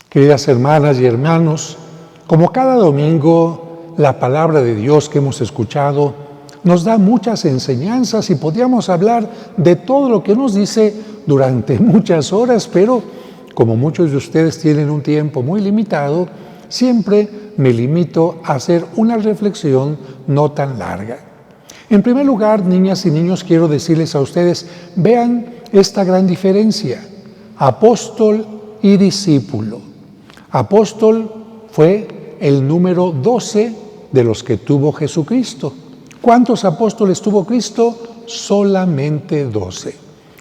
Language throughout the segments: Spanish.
Queridas hermanas y hermanos, como cada domingo la palabra de Dios que hemos escuchado nos da muchas enseñanzas y podríamos hablar de todo lo que nos dice durante muchas horas, pero como muchos de ustedes tienen un tiempo muy limitado, siempre me limito a hacer una reflexión no tan larga. En primer lugar, niñas y niños, quiero decirles a ustedes, vean esta gran diferencia, apóstol y discípulo. Apóstol fue el número 12 de los que tuvo Jesucristo. ¿Cuántos apóstoles tuvo Cristo? Solamente 12.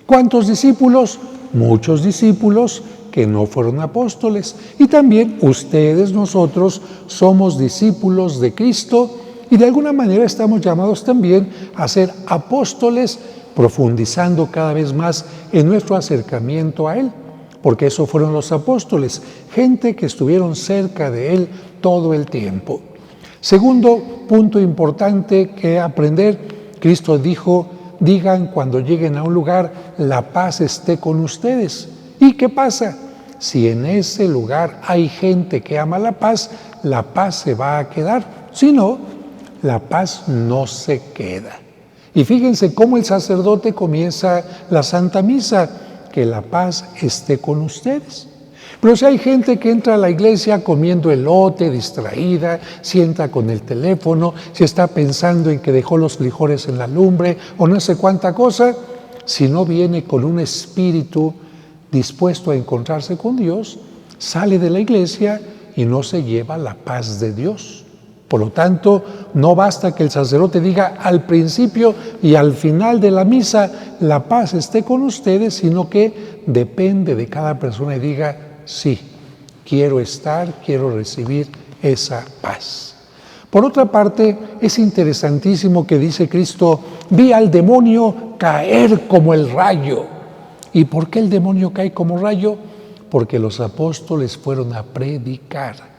¿Cuántos discípulos? Muchos discípulos que no fueron apóstoles. Y también ustedes, nosotros, somos discípulos de Cristo y de alguna manera estamos llamados también a ser apóstoles, profundizando cada vez más en nuestro acercamiento a Él. Porque eso fueron los apóstoles, gente que estuvieron cerca de Él todo el tiempo. Segundo punto importante que aprender, Cristo dijo, digan cuando lleguen a un lugar, la paz esté con ustedes. ¿Y qué pasa? Si en ese lugar hay gente que ama la paz se va a quedar. Si no, la paz no se queda. Y fíjense cómo el sacerdote comienza la Santa Misa, que la paz esté con ustedes. Pero si hay gente que entra a la iglesia comiendo elote, distraída, si entra con el teléfono, si está pensando en que dejó los frijoles en la lumbre o no sé cuánta cosa, si no viene con un espíritu dispuesto a encontrarse con Dios, sale de la iglesia y no se lleva la paz de Dios. Por lo tanto, no basta que el sacerdote diga al principio y al final de la misa, la paz esté con ustedes, sino que depende de cada persona y diga, sí, quiero recibir esa paz. Por otra parte, es interesantísimo que dice Cristo, vi al demonio caer como el rayo. ¿Y por qué el demonio cae como rayo? Porque los apóstoles fueron a predicar.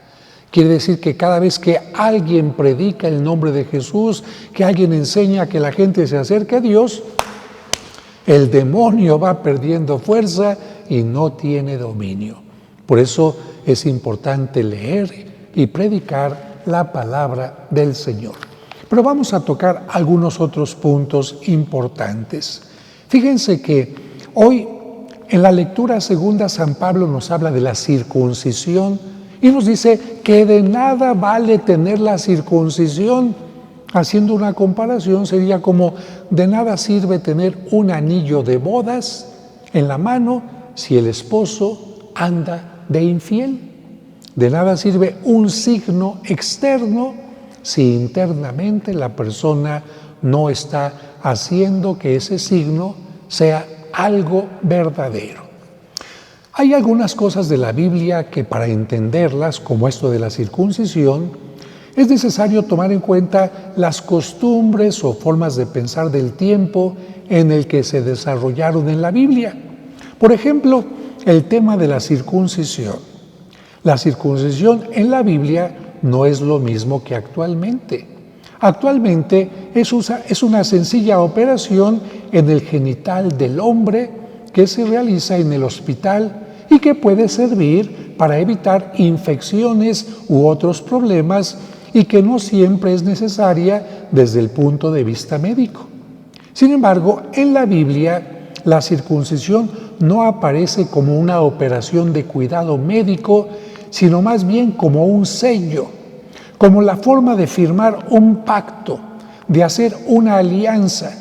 Quiere decir que cada vez que alguien predica el nombre de Jesús, que alguien enseña que la gente se acerque a Dios, el demonio va perdiendo fuerza y no tiene dominio. Por eso es importante leer y predicar la palabra del Señor. Pero vamos a tocar algunos otros puntos importantes. Fíjense que hoy en la lectura segunda San Pablo nos habla de la circuncisión y nos dice que de nada vale tener la circuncisión. Haciendo una comparación sería como de nada sirve tener un anillo de bodas en la mano si el esposo anda de infiel. De nada sirve un signo externo si internamente la persona no está haciendo que ese signo sea algo verdadero. Hay algunas cosas de la Biblia que para entenderlas, como esto de la circuncisión, es necesario tomar en cuenta las costumbres o formas de pensar del tiempo en el que se desarrollaron en la Biblia. Por ejemplo, el tema de la circuncisión. La circuncisión en la Biblia no es lo mismo que actualmente. Actualmente es una sencilla operación en el genital del hombre que se realiza en el hospital y que puede servir para evitar infecciones u otros problemas y que no siempre es necesaria desde el punto de vista médico. Sin embargo, en la Biblia, la circuncisión no aparece como una operación de cuidado médico, sino más bien como un sello, como la forma de firmar un pacto, de hacer una alianza,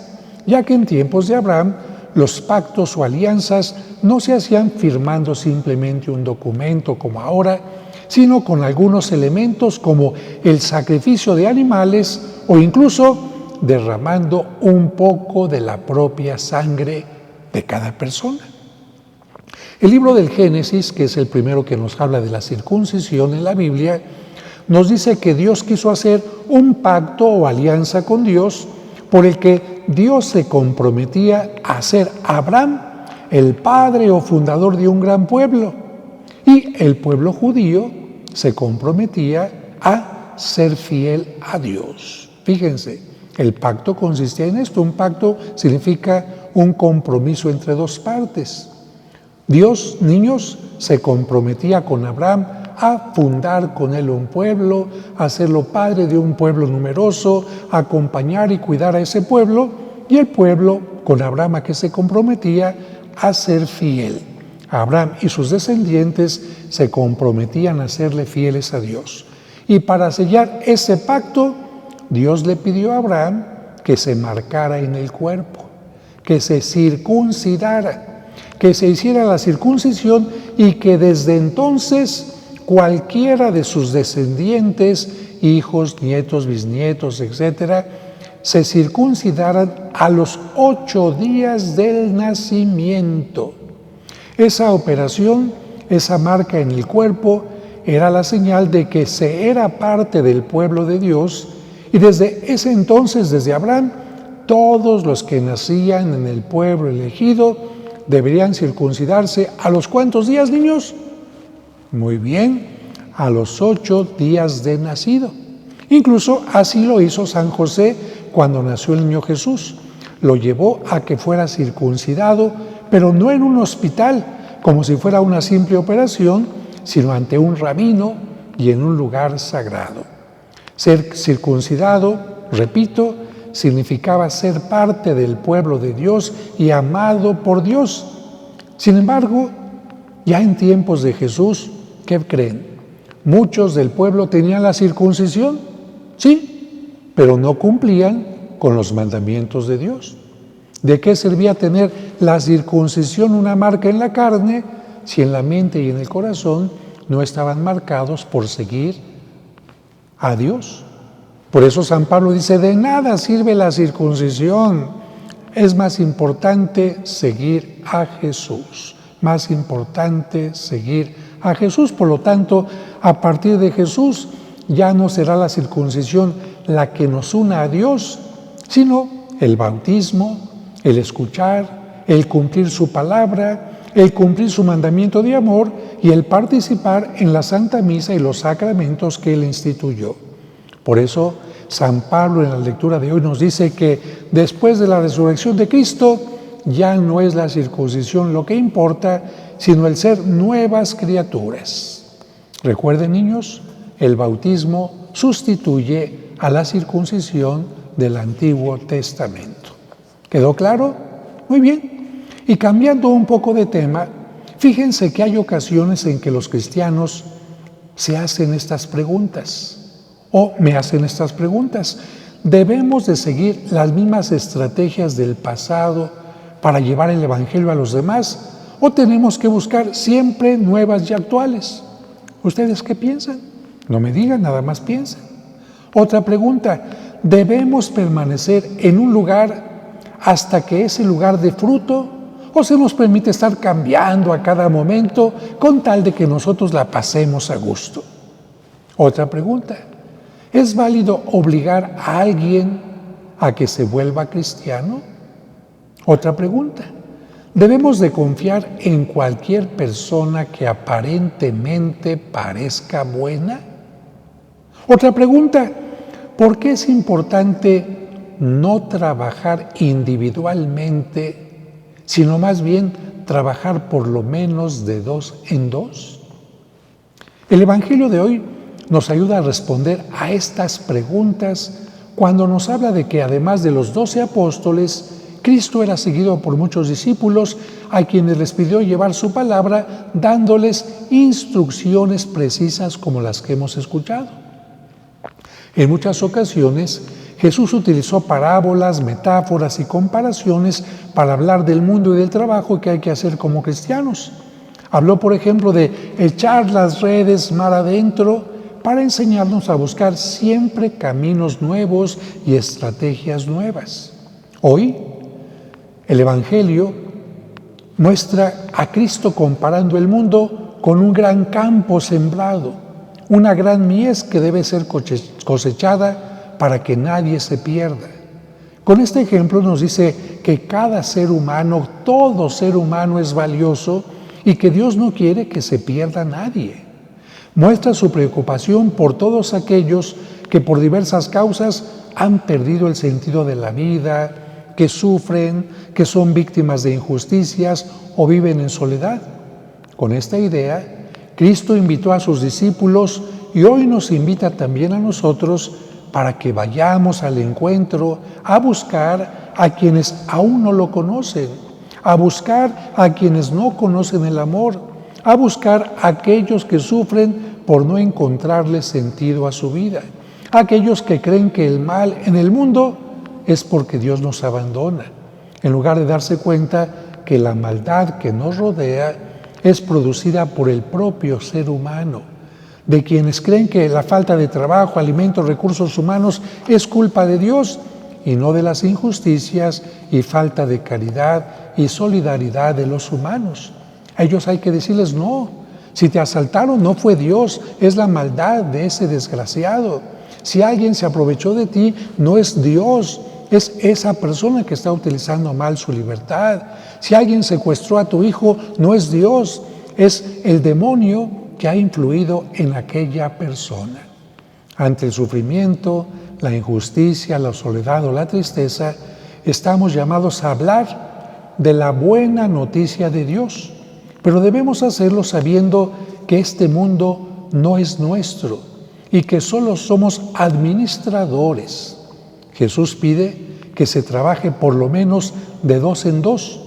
ya que en tiempos de Abraham los pactos o alianzas no se hacían firmando simplemente un documento como ahora, sino con algunos elementos como el sacrificio de animales o incluso derramando un poco de la propia sangre de cada persona. El libro del Génesis, que es el primero que nos habla de la circuncisión en la Biblia, nos dice que Dios quiso hacer un pacto o alianza con Dios por el que Dios se comprometía a hacer a Abraham el padre o fundador de un gran pueblo y el pueblo judío se comprometía a ser fiel a Dios. Fíjense, el pacto consistía en esto. Un pacto significa un compromiso entre dos partes. Dios, niños, se comprometía con Abraham a fundar con él un pueblo, a hacerlo padre de un pueblo numeroso, a acompañar y cuidar a ese pueblo, y el pueblo, con Abraham a que se comprometía a ser fiel. Abraham y sus descendientes se comprometían a serle fieles a Dios. Y para sellar ese pacto, Dios le pidió a Abraham que se marcara en el cuerpo, que se circuncidara, que se hiciera la circuncisión y que desde entonces cualquiera de sus descendientes, hijos, nietos, bisnietos, etcétera, se circuncidaran a los 8 días del nacimiento. Esa operación, esa marca en el cuerpo, era la señal de que se era parte del pueblo de Dios, y desde ese entonces, desde Abraham, todos los que nacían en el pueblo elegido deberían circuncidarse ¿a los cuántos días, niños? Muy bien, a los 8 días de nacido. Incluso así lo hizo San José cuando nació el niño Jesús. Lo llevó a que fuera circuncidado, pero no en un hospital, como si fuera una simple operación, sino ante un rabino y en un lugar sagrado. Ser circuncidado, repito, significaba ser parte del pueblo de Dios y amado por Dios. Sin embargo, ya en tiempos de Jesús, ¿qué creen? Muchos del pueblo tenían la circuncisión, sí, pero no cumplían con los mandamientos de Dios. ¿De qué servía tener la circuncisión, una marca en la carne, si en la mente y en el corazón no estaban marcados por seguir a Dios? Por eso San Pablo dice, de nada sirve la circuncisión. Es más importante seguir a Jesús. Más importante seguir a Jesús. Por lo tanto, a partir de Jesús ya no será la circuncisión la que nos una a Dios, sino el bautismo, el escuchar, el cumplir su palabra, el cumplir su mandamiento de amor y el participar en la Santa Misa y los sacramentos que Él instituyó. Por eso, San Pablo en la lectura de hoy nos dice que después de la resurrección de Cristo, ya no es la circuncisión lo que importa, sino el ser nuevas criaturas. Recuerden, niños, el bautismo sustituye a la circuncisión del Antiguo Testamento. ¿Quedó claro? Muy bien. Y cambiando un poco de tema, fíjense que hay ocasiones en que los cristianos se hacen estas preguntas, o me hacen estas preguntas. ¿Debemos de seguir las mismas estrategias del pasado para llevar el Evangelio a los demás? ¿O tenemos que buscar siempre nuevas y actuales? ¿Ustedes qué piensan? No me digan, nada más piensen. Otra pregunta, ¿debemos permanecer en un lugar hasta que ese lugar dé fruto? ¿O se nos permite estar cambiando a cada momento con tal de que nosotros la pasemos a gusto? Otra pregunta, ¿es válido obligar a alguien a que se vuelva cristiano? Otra pregunta, ¿debemos de confiar en cualquier persona que aparentemente parezca buena? Otra pregunta, ¿por qué es importante no trabajar individualmente, sino más bien trabajar por lo menos de 2 en 2? El Evangelio de hoy nos ayuda a responder a estas preguntas cuando nos habla de que además de los 12 apóstoles, Cristo era seguido por muchos discípulos a quienes les pidió llevar su palabra dándoles instrucciones precisas como las que hemos escuchado. En muchas ocasiones, Jesús utilizó parábolas, metáforas y comparaciones para hablar del mundo y del trabajo que hay que hacer como cristianos. Habló, por ejemplo, de echar las redes mar adentro para enseñarnos a buscar siempre caminos nuevos y estrategias nuevas. Hoy, el Evangelio muestra a Cristo comparando el mundo con un gran campo sembrado, una gran mies que debe ser cosechada para que nadie se pierda. Con este ejemplo nos dice que cada ser humano, todo ser humano es valioso y que Dios no quiere que se pierda nadie. Muestra su preocupación por todos aquellos que por diversas causas han perdido el sentido de la vida, que sufren, que son víctimas de injusticias o viven en soledad. Con esta idea, Cristo invitó a sus discípulos y hoy nos invita también a nosotros para que vayamos al encuentro a buscar a quienes aún no lo conocen, a buscar a quienes no conocen el amor, a buscar a aquellos que sufren por no encontrarle sentido a su vida, a aquellos que creen que el mal en el mundo es porque Dios nos abandona, en lugar de darse cuenta que la maldad que nos rodea es producida por el propio ser humano, de quienes creen que la falta de trabajo, alimentos, recursos humanos es culpa de Dios y no de las injusticias y falta de caridad y solidaridad de los humanos. A ellos hay que decirles no. Si te asaltaron no fue Dios, es la maldad de ese desgraciado. Si alguien se aprovechó de ti, no es Dios, es esa persona que está utilizando mal su libertad. Si alguien secuestró a tu hijo, no es Dios, es el demonio que ha influido en aquella persona. Ante el sufrimiento, la injusticia, la soledad o la tristeza, estamos llamados a hablar de la buena noticia de Dios, pero debemos hacerlo sabiendo que este mundo no es nuestro y que solo somos administradores. Jesús pide que se trabaje por lo menos de 2 en 2,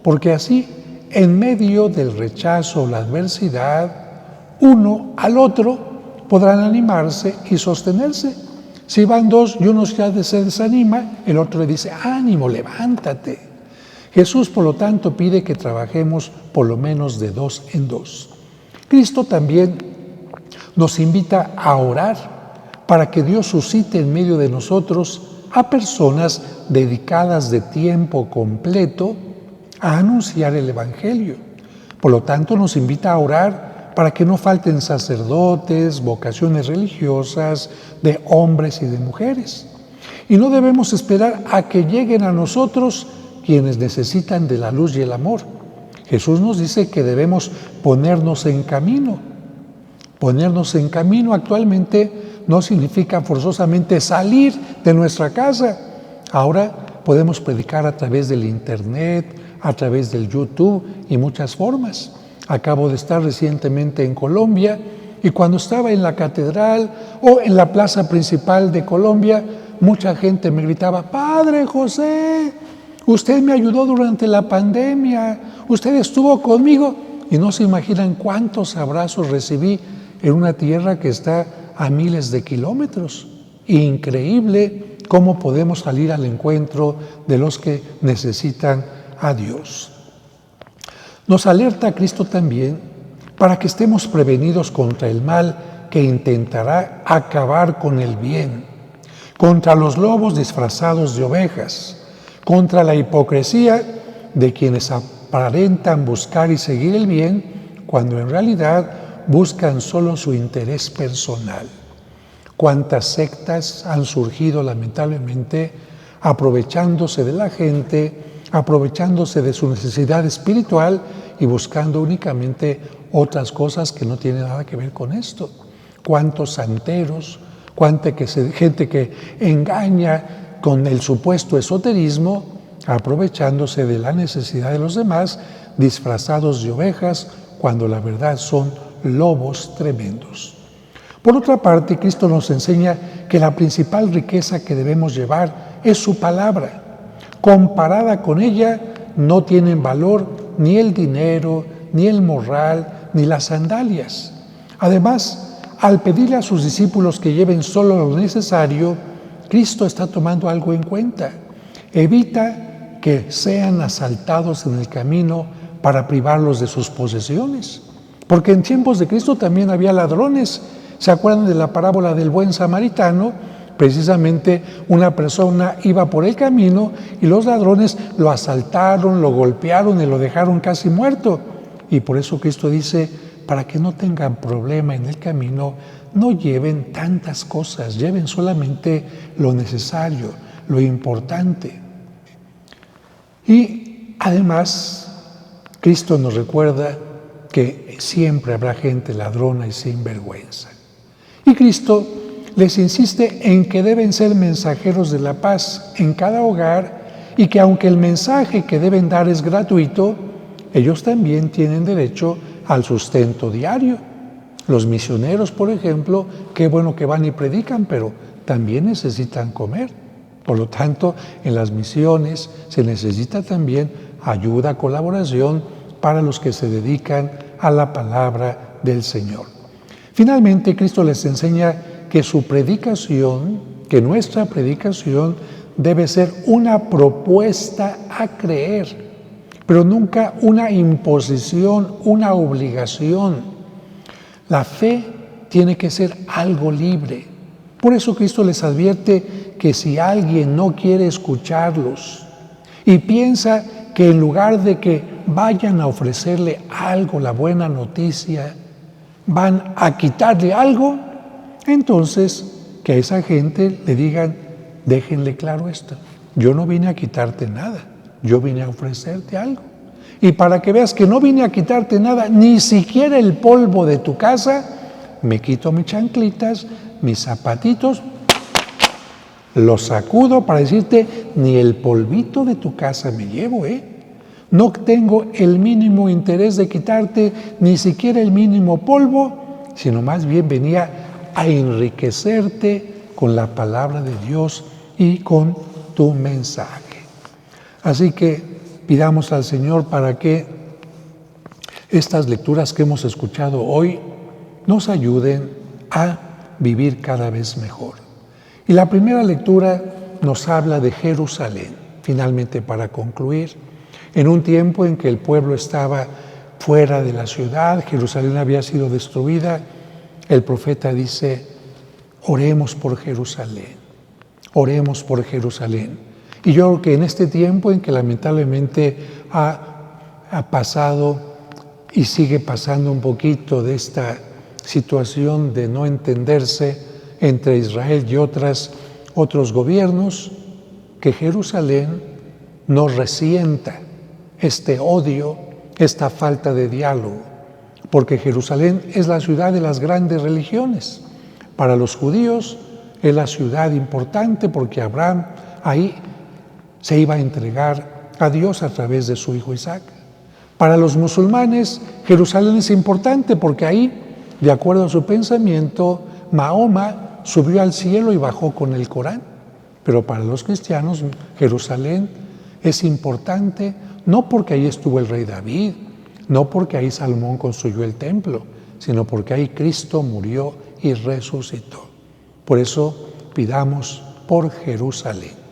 porque así, en medio del rechazo o la adversidad, uno al otro podrán animarse y sostenerse. Si van 2 y uno ya se desanima, el otro le dice, ánimo, levántate. Jesús, por lo tanto, pide que trabajemos por lo menos de 2 en 2. Cristo también nos invita a orar para que Dios suscite en medio de nosotros a personas dedicadas de tiempo completo a anunciar el Evangelio. Por lo tanto, nos invita a orar para que no falten sacerdotes, vocaciones religiosas, de hombres y de mujeres. Y no debemos esperar a que lleguen a nosotros quienes necesitan de la luz y el amor. Jesús nos dice que debemos ponernos en camino. Ponernos en camino actualmente no significa forzosamente salir de nuestra casa. Ahora podemos predicar a través del Internet, a través del YouTube y muchas formas. Acabo de estar recientemente en Colombia y cuando estaba en la catedral o en la plaza principal de Colombia, mucha gente me gritaba, Padre José, usted me ayudó durante la pandemia, usted estuvo conmigo. Y no se imaginan cuántos abrazos recibí en una tierra que está a miles de kilómetros. Increíble cómo podemos salir al encuentro de los que necesitan a Dios. Nos alerta Cristo también para que estemos prevenidos contra el mal que intentará acabar con el bien, contra los lobos disfrazados de ovejas, contra la hipocresía de quienes aparentan buscar y seguir el bien cuando en realidad buscan solo su interés personal. Cuántas sectas han surgido lamentablemente aprovechándose de la gente, aprovechándose de su necesidad espiritual y buscando únicamente otras cosas que no tienen nada que ver con esto. Cuántos santeros, cuánta gente que engaña con el supuesto esoterismo, aprovechándose de la necesidad de los demás, disfrazados de ovejas, cuando la verdad son lobos tremendos. Por otra parte, Cristo nos enseña que la principal riqueza que debemos llevar es su palabra. Comparada con ella, no tienen valor ni el dinero, ni el morral, ni las sandalias. Además, al pedirle a sus discípulos que lleven solo lo necesario, Cristo está tomando algo en cuenta. Evita que sean asaltados en el camino para privarlos de sus posesiones. Porque en tiempos de Cristo también había ladrones. ¿Se acuerdan de la parábola del buen samaritano? Precisamente una persona iba por el camino y los ladrones lo asaltaron, lo golpearon y lo dejaron casi muerto. Y por eso Cristo dice, para que no tengan problema en el camino, no lleven tantas cosas, lleven solamente lo necesario, lo importante. Y además, Cristo nos recuerda que siempre habrá gente ladrona y sinvergüenza. Y Cristo les insiste en que deben ser mensajeros de la paz en cada hogar y que aunque el mensaje que deben dar es gratuito, ellos también tienen derecho al sustento diario. Los misioneros, por ejemplo, qué bueno que van y predican, pero también necesitan comer. Por lo tanto, en las misiones se necesita también ayuda, colaboración para los que se dedican a la palabra del Señor. Finalmente, Cristo les enseña que su predicación, que nuestra predicación debe ser una propuesta a creer, pero nunca una imposición, una obligación. La fe tiene que ser algo libre. Por eso Cristo les advierte que si alguien no quiere escucharlos y piensa que en lugar de que vayan a ofrecerle algo, la buena noticia, van a quitarle algo, entonces que a esa gente le digan, déjenle claro esto, yo no vine a quitarte nada, yo vine a ofrecerte algo. Y para que veas que no vine a quitarte nada, ni siquiera el polvo de tu casa, me quito mis chanclitas, mis zapatitos, los sacudo para decirte, ni el polvito de tu casa me llevo, No tengo el mínimo interés de quitarte ni siquiera el mínimo polvo, sino más bien venía a enriquecerte con la palabra de Dios y con tu mensaje. Así que pidamos al Señor para que estas lecturas que hemos escuchado hoy nos ayuden a vivir cada vez mejor. Y la primera lectura nos habla de Jerusalén. Finalmente, para concluir, en un tiempo en que el pueblo estaba fuera de la ciudad, Jerusalén había sido destruida, el profeta dice, oremos por Jerusalén, oremos por Jerusalén. Y yo creo que en este tiempo en que lamentablemente ha pasado y sigue pasando un poquito de esta situación de no entenderse entre Israel y otros gobiernos, que Jerusalén no resienta este odio, esta falta de diálogo, porque Jerusalén es la ciudad de las grandes religiones. Para los judíos es la ciudad importante porque Abraham ahí se iba a entregar a Dios a través de su hijo Isaac. Para los musulmanes, Jerusalén es importante porque ahí, de acuerdo a su pensamiento, Mahoma subió al cielo y bajó con el Corán. Pero para los cristianos, Jerusalén es importante no porque ahí estuvo el rey David, no porque ahí Salomón construyó el templo, sino porque ahí Cristo murió y resucitó. Por eso pidamos por Jerusalén.